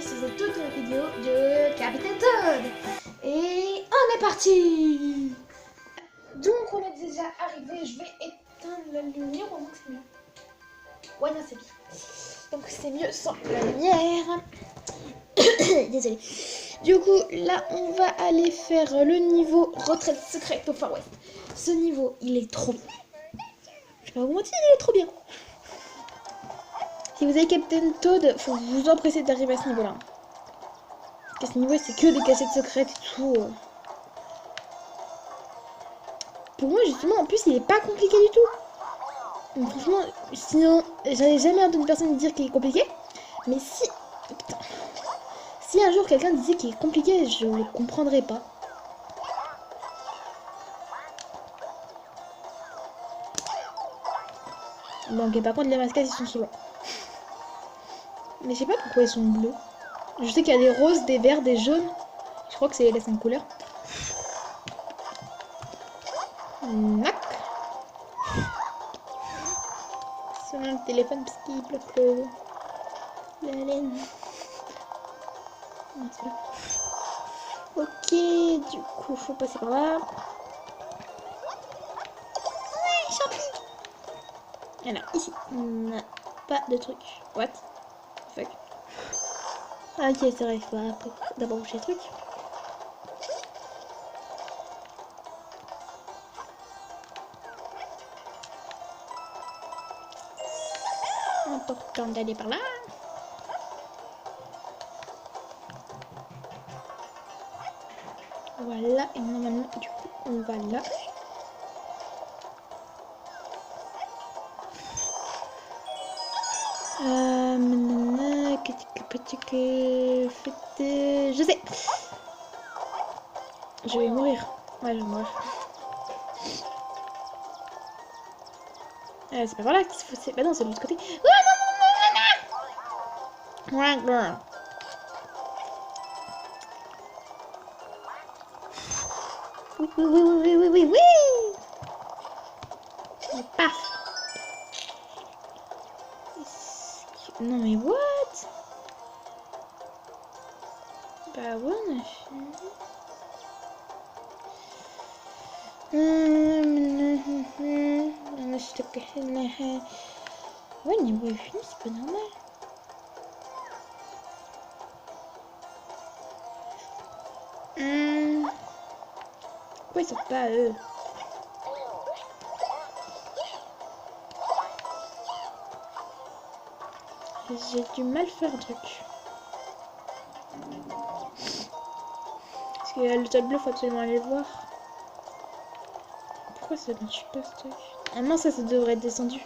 sur cette toute nouvelle vidéo de Capitaine Toad. Et on est parti. Donc on est déjà arrivé, je vais éteindre la lumière, on voit que c'est mieux. Ouais non c'est bien. Donc c'est mieux sans la lumière. Désolée. Du coup là on va aller faire le niveau retraite secrète au Far West. Ce niveau il est trop bien. Je vais pas vous mentir, il est trop bien. Si vous avez Captain Toad, faut vous empresser d'arriver à ce niveau là. À ce niveau c'est que des cachettes secrètes et tout. Pour moi justement en plus il est pas compliqué du tout. Donc, franchement sinon j'avais jamais entendu personne dire qu'il est compliqué. Mais si putain, si un jour quelqu'un disait qu'il est compliqué je le comprendrais pas. Bon ok par contre les mascas ils sont souvent. Mais je sais pas pourquoi ils sont bleus. Je sais qu'il y a des roses, des verts, des jaunes. Je crois que c'est les 5 couleurs. Nac. C'est mon téléphone parce qu'il bloque la laine. Non, c'est là. Ok, du coup, faut passer par là. Ouais, champi. Alors, ici, on n'a pas de truc. What? Fuck. Ok, c'est vrai, il faut d'abord bouger le truc. Important d'aller par là. Voilà, et normalement, du coup, on va là. Je sais. Je vais mourir. Ouais, je vais mourir. C'est pas par là qu'il faut... Bah non, c'est de l'autre côté. Ouais, girl. Oui, oui, oui, oui, oui, oui, oui. Et paf. Non mais what? Bah ouais, on a fini. Ouais, le niveau est fini, c'est pas normal. Pourquoi ils sont pas eux? J'ai du mal faire un truc. Parce que le tas bleu, faut absolument aller le voir. Pourquoi ça ne marche pas ce truc? Ah non, ça devrait être descendu.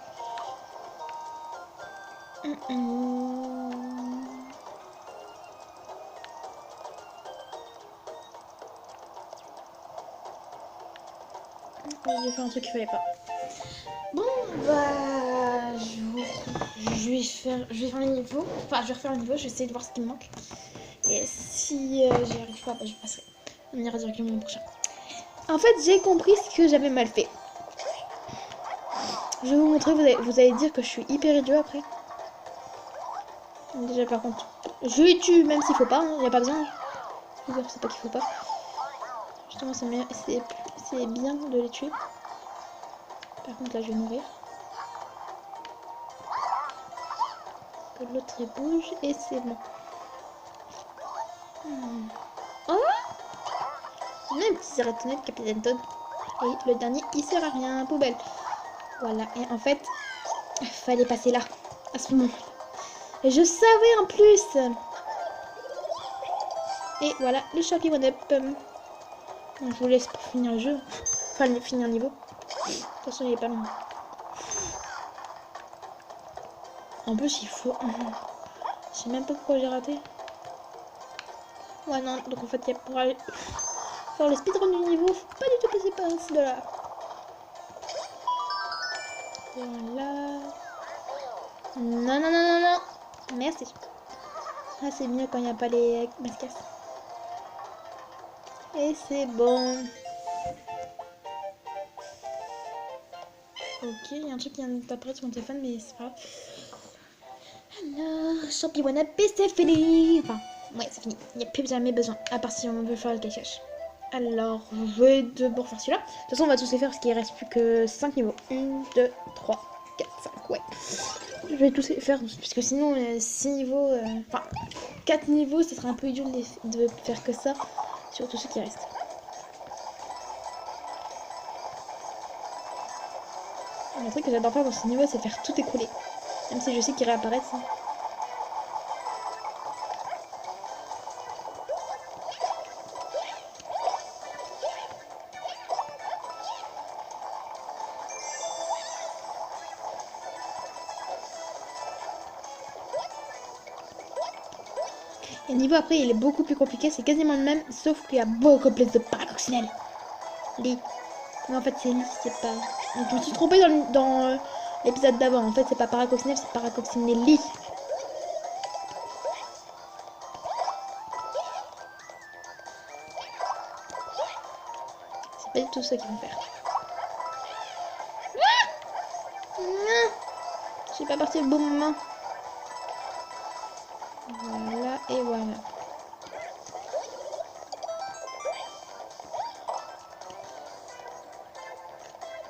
J'ai fait un truc qu'il fallait pas. Bon, bah, je vais faire le niveau. Enfin, je vais refaire le niveau, je vais essayer de voir ce qui me manque. Et si j'y arrive pas, bah, je passerai. On ira directement au prochain. En fait, j'ai compris ce que j'avais mal fait. Je vais vous montrer, vous allez dire que je suis hyper idiot après. Déjà, par contre, je les tue même s'il faut pas, il n'y a pas besoin. C'est pas qu'il faut pas. Justement, c'est bien de les tuer. Par contre, là, je vais mourir. Que l'autre il bouge et c'est bon. Oh, même petit arrêtonné de Capitaine Toad. Et le dernier, il sert à rien, poubelle. Voilà, et en fait, il fallait passer là, à ce moment. Et je savais en plus. Et voilà, le Sharky One Up. Je vous laisse pour finir le jeu. Enfin, finir le niveau. De toute façon, il est pas long. En plus, il faut... Je sais même pas pourquoi j'ai raté. Ouais, non, donc en fait, il y a pour aller faire le speedrun du niveau, faut pas du tout passer par ici de là. Voilà. Non, non, non, non, non. Merci. Ah, c'est mieux quand il n'y a pas les mascas. Et c'est bon. Ok, il y a un truc qui vient d'apparaître sur mon téléphone, mais c'est pas grave. Alors, Champi Wannabe, c'est fini. Enfin, ouais, c'est fini. Il n'y a plus jamais besoin, à part si on veut faire le cache-cache. Alors, je vais d'abord faire celui-là. De toute façon, on va tous les faire parce qu'il reste plus que 5 niveaux. 1, 2, 3, 4, 5, ouais. Je vais tous les faire, parce que sinon, 6 niveaux, enfin, 4 niveaux, ça serait un peu idiot de faire que ça, sur tous ceux qui restent. Un truc que j'adore faire dans ce niveau, c'est faire tout écrouler. Même si je sais qu'ils réapparaissent. Hein. Et le niveau après, il est beaucoup plus compliqué, c'est quasiment le même, sauf qu'il y a beaucoup plus de paracoccinelle. Lit. Mais en fait, c'est lit, c'est pas... Donc, je me suis trompée dans l'épisode d'avant. En fait, c'est pas paracoccinelle, c'est paracoccinelli. C'est pas du tout ça qu'ils vont faire. Je suis pas partie au bon moment. Voilà, et voilà.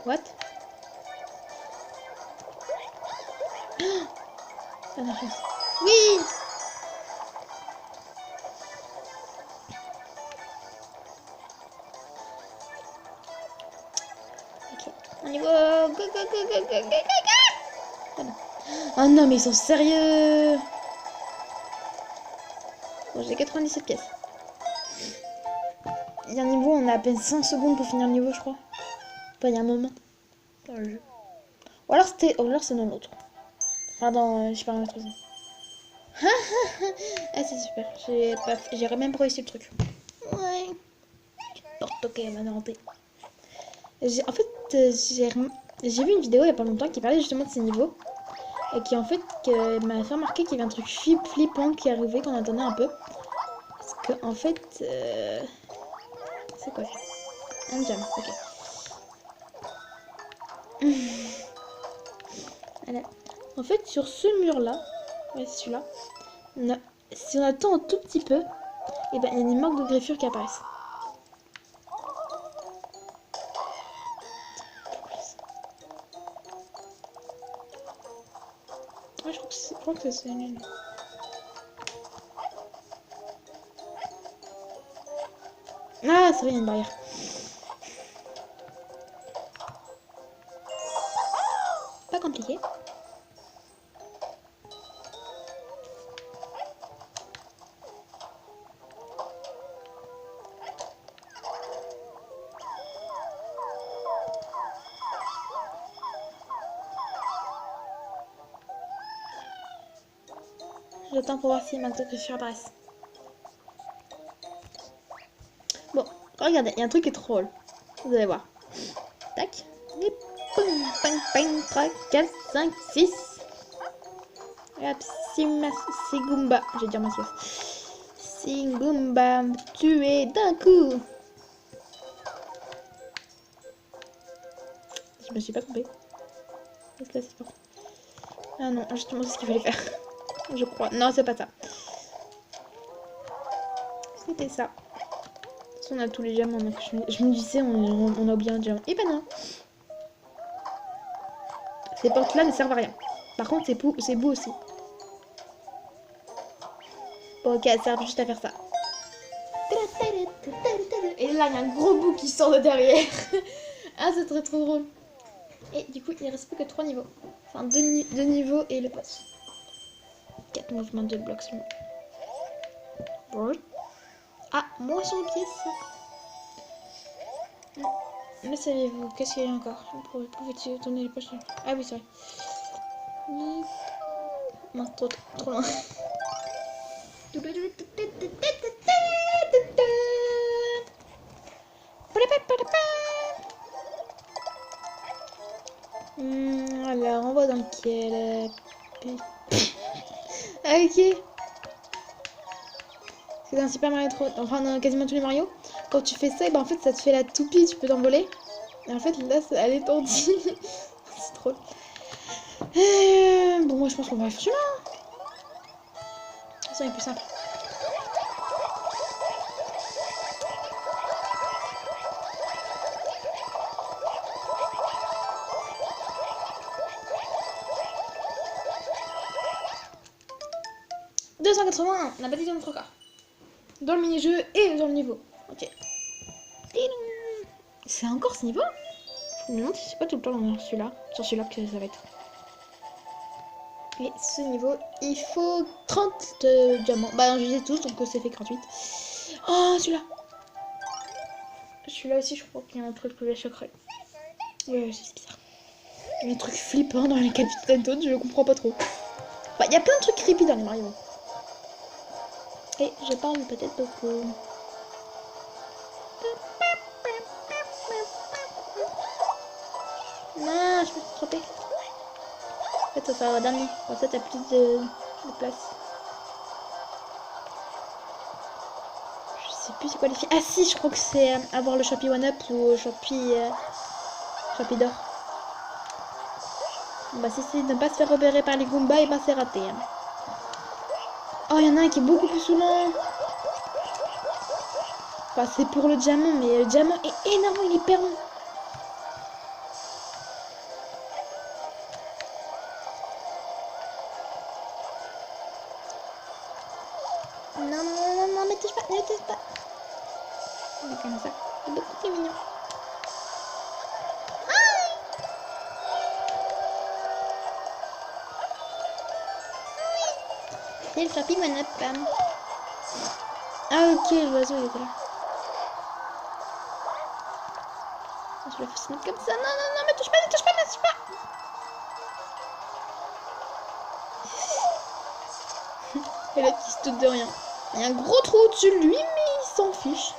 What? Oh, oui! Ok. On y va! Go, go, go, go, go, go, go, go! Oh non, mais ils sont sérieux! Bon, j'ai 97 pièces. Il y a un niveau, on a à peine 5 secondes pour finir le niveau, je crois. Enfin, il y a un moment dans le jeu. Ou alors c'était, ou alors c'est dans l'autre. Enfin, dans, je sais pas, un autre truc. Ah, c'est super. J'ai même pas réussi le truc. Ouais. Ok, maintenant en fait, j'ai vu une vidéo il y a pas longtemps qui parlait justement de ces niveaux. Et qui en fait m'a fait remarquer qu'il y avait un truc flippant qui arrivait, qu'on attendait un peu. Parce que en fait... c'est quoi ça? Un jam, ok. Voilà. En fait, sur ce mur-là, ouais, c'est celui-là, si on attend un tout petit peu, et ben il y a une marque de griffure qui apparaissent. Ouais, je crois que c'est nul. Ah, c'est vrai, il y a une barrière. Pas compliqué. J'attends pour voir si les marques de griffure apparaissent. Bon, regardez, il y a un truc qui est trop drôle. Vous allez voir. Tac. Et boum, bang, bang, 3, 4, 5, 6. Et hop, Sigumba. Je vais dire ma sauce. Sigumba, tué d'un coup. Je me suis pas trompée. Qu'est-ce que c'est pas? Ah non, justement, c'est ce qu'il fallait faire. Je crois. Non, c'est pas ça. C'était ça. On a tous les diamants, donc je me disais, on a oublié un diamant. Et ben non. Ces portes-là ne servent à rien. Par contre, c'est beau aussi. Bon, ok, elles servent juste à faire ça. Et là, il y a un gros bout qui sort de derrière. Ah, c'est très trop drôle. Et du coup, il ne reste plus que 3 niveaux. Enfin, 2 niveaux et le boss. 4 mouvements de blocs seulement. Bon. Ah, moins sur le pied, ça. Mais savez-vous, qu'est-ce qu'il y a encore? Pouvez-vous tourner les poches? Ah oui, c'est vrai. Non, trop loin. Alors, on va dans lequel? Ah, ok. C'est dans Super Mario 3, enfin dans quasiment tous les Mario. Quand tu fais ça, ben, en fait ça te fait la toupie, tu peux t'envoler. Et en fait là, elle est tendue. C'est trop. Bon, moi je pense qu'on va faire celui-là. façon est plus simple. « 280, on a battu notre record. Dans le mini-jeu et dans le niveau. Ok. C'est encore ce niveau? Je me demande si c'est pas tout le temps dans celui-là. Sur celui-là que ça va être. Et ce niveau, il faut 30 diamants. Bah, je les ai tous, donc c'est fait gratuit. Oh, celui-là. Celui-là aussi, je crois qu'il y a un truc que je choquerai. Ouais, c'est bizarre. Il y a un truc flippant dans les Capitaine Toad, je comprends pas trop. Bah, il y a plein de trucs creepy dans les Mario. Et je parle peut-être beaucoup. Non, je me suis trompée. En fait, ça va faire au dernier. Comme ça, t'as plus de place. Je sais plus c'est quoi les filles. Ah si, je crois que c'est avoir le champi one up ou champi d'or. Bah si c'est de ne pas se faire repérer par les Goombas, et bah c'est raté. Hein. Oh, il y en a un qui est beaucoup plus saoulant. Enfin, c'est pour le diamant, mais le diamant est énorme, il est hyper long. Non, non, non, non, ne touche pas, ne touche pas. On est comme ça, c'est beaucoup plus mignon. C'est le champi one up. Ah ok, l'oiseau il était là. Je le fais se mettre comme ça. Non, non, non, ne touche pas, ne touche pas, ne touche pas. Et là, il se doute de rien. Il y a un gros trou au-dessus de lui, mais il s'en fiche.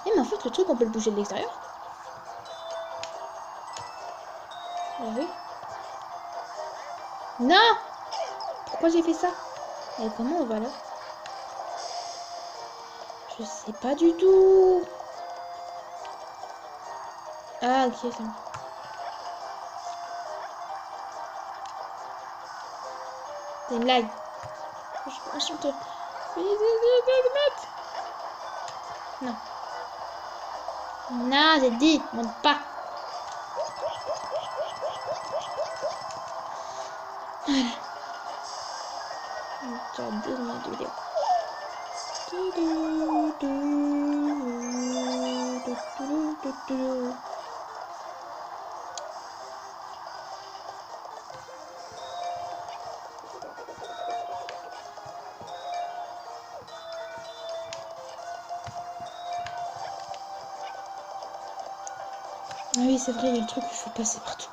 Et mais en fait, le truc, on peut le bouger de l'extérieur. Ah oui. Non! Pourquoi j'ai fait ça? Et comment on va là? Je sais pas du tout. Ah ok, c'est bon. C'est une blague. Je chante. Non. Non, j'ai dit, monte pas. Voilà. Tu as 2 minutes de vidéo. Ah oui, c'est vrai, il y a le truc où il faut passer partout.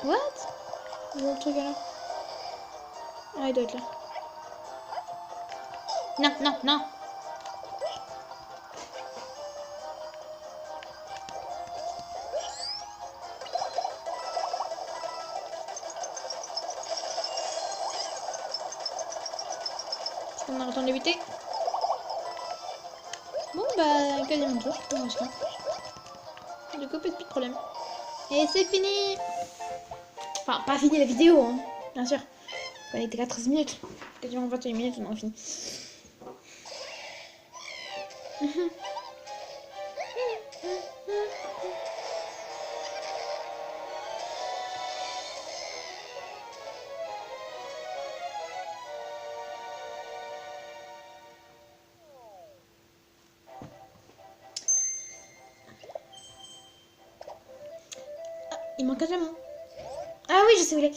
What? Où est le truc alors? Ah, il doit être là. Non, non, non. Est-ce qu'on a le temps d'éviter? Bon, bah, quasiment tout. Du coup, plus de problème. Et c'est fini! Enfin, pas fini la vidéo, hein, bien sûr. On était qu'à 13 minutes. Quasiment 21 minutes, on a fini. Il manque un diamant. Ah oui, je sais où il est.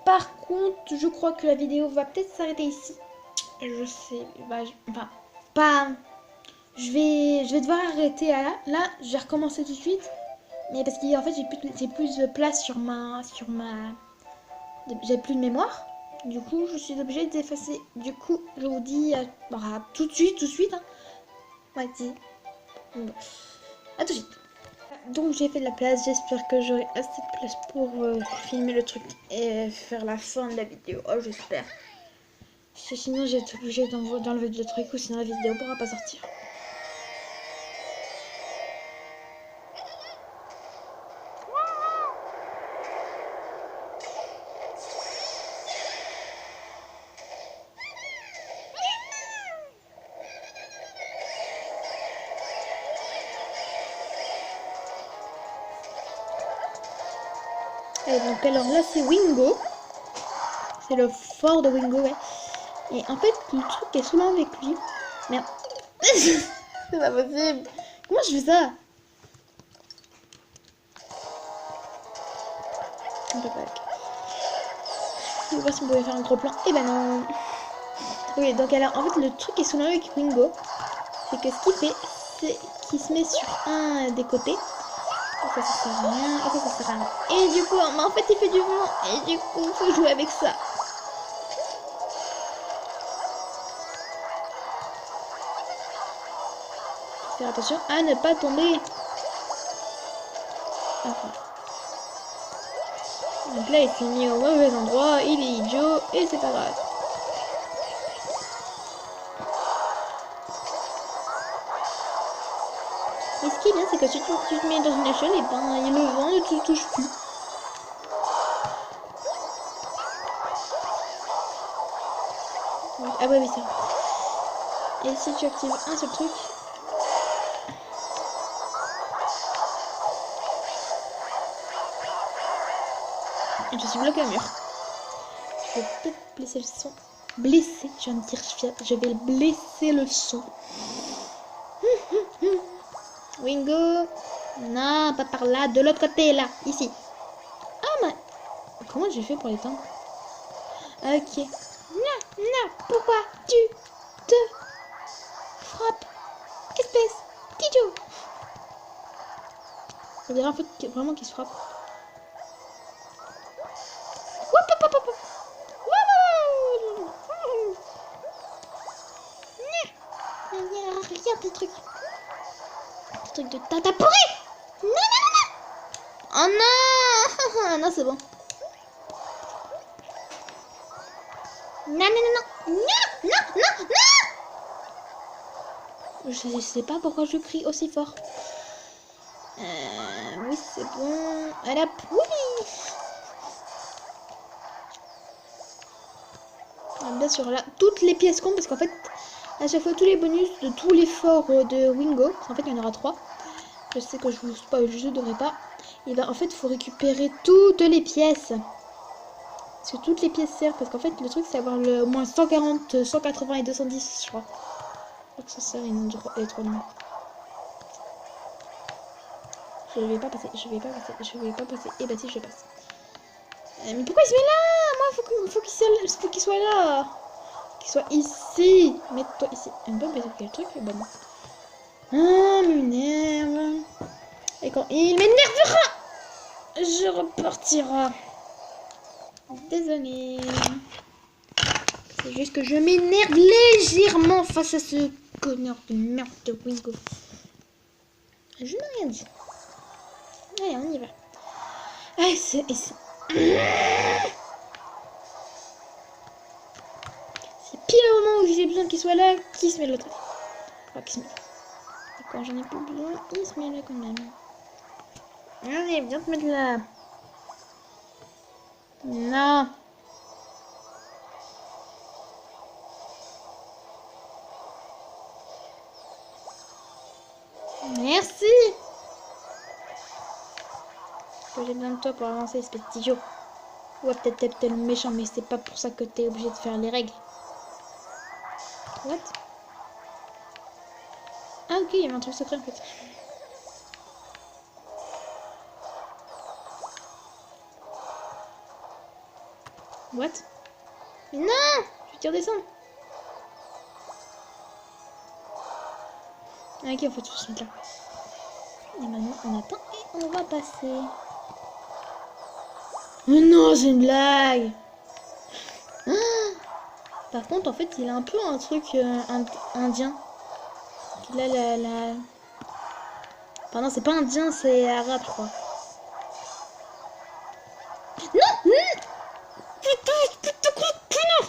Par contre, je crois que la vidéo va peut-être s'arrêter ici. Je sais, bah, enfin, pas. Je vais devoir arrêter à là. Là, je vais recommencer tout de suite. Mais parce qu'en fait, j'ai plus de place j'ai plus de mémoire. Du coup, je suis obligée d'effacer. Du coup, je vous dis tout de suite. Hein. Ouais, dis. Bon. À tout de suite. Donc j'ai fait de la place, j'espère que j'aurai assez de place pour filmer le truc et faire la fin de la vidéo. Oh, j'espère. Sinon, j'ai été obligée d'enlever le truc ou sinon la vidéo pourra pas sortir. Et donc alors là c'est Wingo. C'est le fort de Wingo, ouais. Et en fait le truc est souvent avec lui. Merde. C'est pas possible. Comment je fais ça? On peut pas. Je vais voir si on pouvait faire un gros plan. Et ben non. Oui, donc alors en fait le truc est souvent avec Wingo. C'est que ce qu'il fait, c'est qu'il se met sur un des côtés. Et ça sert à rien. Et ça sert à rien. Et du coup, mais en fait il fait du vent. Et du coup, faut jouer avec ça. Faire attention à ne pas tomber. Enfin. Donc là il s'est mis au mauvais endroit, il est idiot et c'est pas grave. Et ce qui est bien c'est que si tu te mets dans une échelle, et ben le vent ne te touche plus. Donc, ah ouais mais ça. Et si tu actives un seul truc. Et je suis bloqué au mur. Je vais peut-être blesser le son. Blesser, je viens de dire, je vais blesser le son. Wingo. Non, pas par là, de l'autre côté, là, ici. Ah, mais... Comment j'ai fait pour l'éteindre? Ok. Non, non, pourquoi tu te frappes? Espèce d'idiot. Ça dirait en fait vraiment qu'il se frappe. Regarde le truc. Le truc de tata pourri. Non, non, non. Oh non. Non, c'est bon. Non, non, non, non. Non, non, non, non. Je sais pas pourquoi je crie aussi fort. Oui, c'est bon. Elle a pourri. Bien sûr, là, toutes les pièces comptent parce qu'en fait, à chaque fois, tous les bonus de tous les forts de Wingo, en fait, il y en aura 3. Je sais que je ne devrais pas. Et ben, en fait, il faut récupérer toutes les pièces. Parce que toutes les pièces servent. Parce qu'en fait, le truc, c'est avoir le moins 140, 180 et 210, je crois. Donc, ça sert les 3 numéros. Je vais pas passer, je vais pas passer, je vais pas passer. Et bah si, je passe. Mais pourquoi il se met là? Moi, faut qu'il soit là. Qu'il soit ici. Mets-toi ici. Un peu baisser quel truc? Bah non. Ah, m'énerve. Et quand il m'énervera, je repartira. Désolée. C'est juste que je m'énerve légèrement face à ce connard de merde de Wingo. Je n'ai rien dit. Allez, on y va. Ah, c'est pile au moment où j'ai besoin qu'il soit là, qui se met de l'autre côté. Enfin, qui se met là. D'accord, j'en ai plus besoin, il se met là quand même. Allez, viens te mettre là. Non. Merci. Que j'ai besoin de toi pour avancer, espèce d'idiot. Ouais, peut-être t'es le méchant, mais c'est pas pour ça que t'es obligé de faire les règles. What? Ah ok, il y avait un truc secret en fait. What? Mais non! Je vais te redescendre. Ok, il faut tout se mettre là. Et maintenant, on attend et on va passer. Mais non, c'est une blague! Ah, par contre, en fait, il a un peu un truc indien. Il a la... Pardon, c'est pas indien, c'est arabe, je crois. Non! Putain, putain, putain!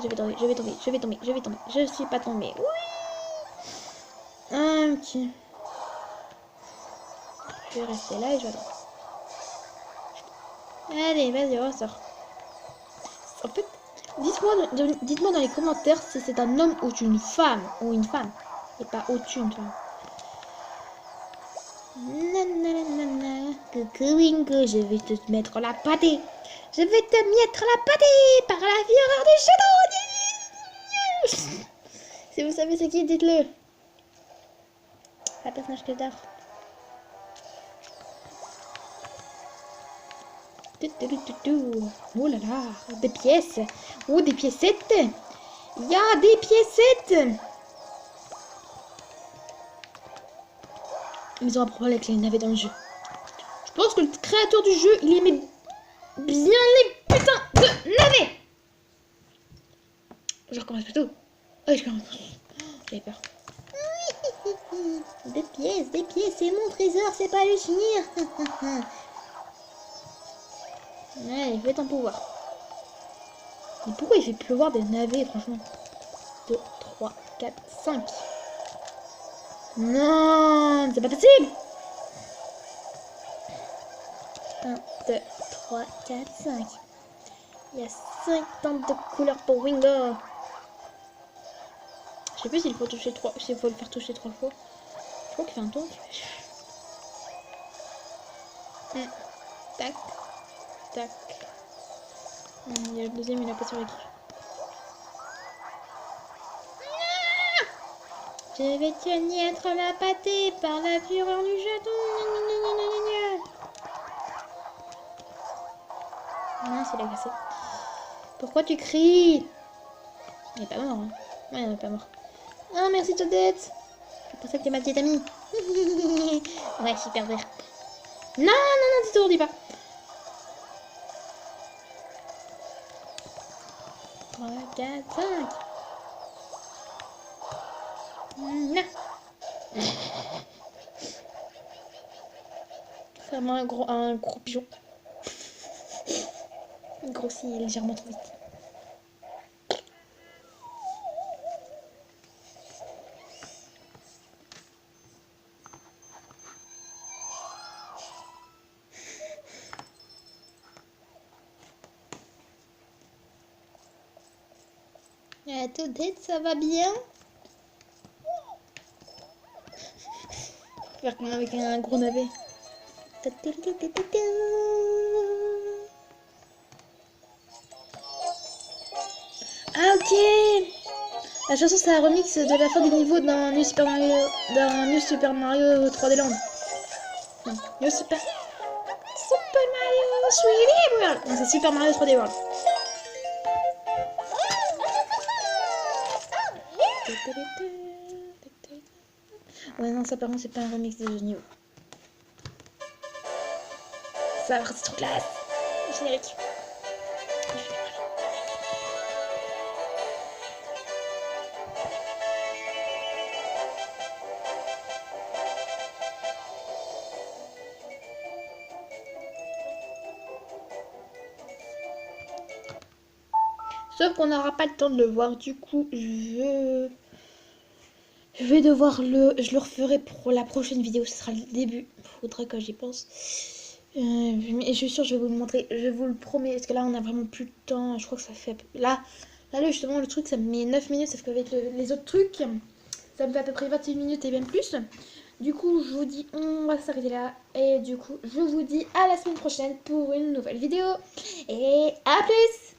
je vais tomber, je vais tomber, je vais tomber, je vais tomber. Je suis pas tombée. Oui. Ok. Je vais rester là et je vais attendre. Allez, vas-y, ressort. En fait, dites-moi dans les commentaires si c'est un homme ou une femme. Ou une femme. Et pas au-dessus une femme. Nanana. Coucou Wingo, je vais te mettre la pâtée. Je vais te mettre la pâtée par la fureur du château. Si vous savez c'est qui, dites-le. La personnage que j'adore. Oh là là, des pièces. Oh, des piécettes. Il y a des piécettes. Ils ont un problème avec les navets dans le jeu. Je pense que le créateur du jeu, il aimait bien les putains de navets. Je recommence plutôt. Oh, je recommence. J'avais peur. Des pièces, c'est mon trésor, c'est pas le finir. Allez, fais ton pouvoir. Mais pourquoi il fait pleuvoir des navets, franchement? 2, 3, 4, 5. Non, c'est pas possible. 1, 2, 3, 4, 5. Il y a 5 teintes de couleurs pour Wingo. Je sais plus s'il faut toucher 3, s'il faut le faire toucher 3 fois. Je crois qu'il fait un tour. Tac, tac. Il y a le deuxième, il a pas sur l'équipe. Je vais te mettre la pâtée par la fureur du château. Non, c'est la cassée. Pourquoi tu cries? Il est pas mort. Hein. Ouais, il est pas mort. Ah, merci Toadette. C'est pour ça que tu es ma petite amie. Ouais, super vert. Non, non, non, t'étourdis pas. 3, 4, 5. Non. C'est vraiment un gros pigeon. Il grossit légèrement trop vite. Toadette, ça va bien? Faire comme avec un gros navet. Ah ok. La chanson c'est un remix de la fin du niveau d'un New Super Mario 3D Land. Non, New Super Mario 3D World. Non, c'est Super Mario 3D World. Ouais non, ça par contre c'est pas un remix de niveau. Ça va, c'est trop classe. Générique. Sauf qu'on n'aura pas le temps de le voir, du coup je vais devoir je le referai pour la prochaine vidéo, ce sera le début, faudrait que j'y pense. Mais je suis sûre, je vais vous le montrer, je vous le promets, parce que là on a vraiment plus de temps, je crois que ça fait... Là justement le truc ça me met 9 minutes, sauf qu'avec les autres trucs, ça me fait à peu près 21 minutes et même plus. Du coup je vous dis, on va s'arrêter là, et du coup je vous dis à la semaine prochaine pour une nouvelle vidéo, et à plus.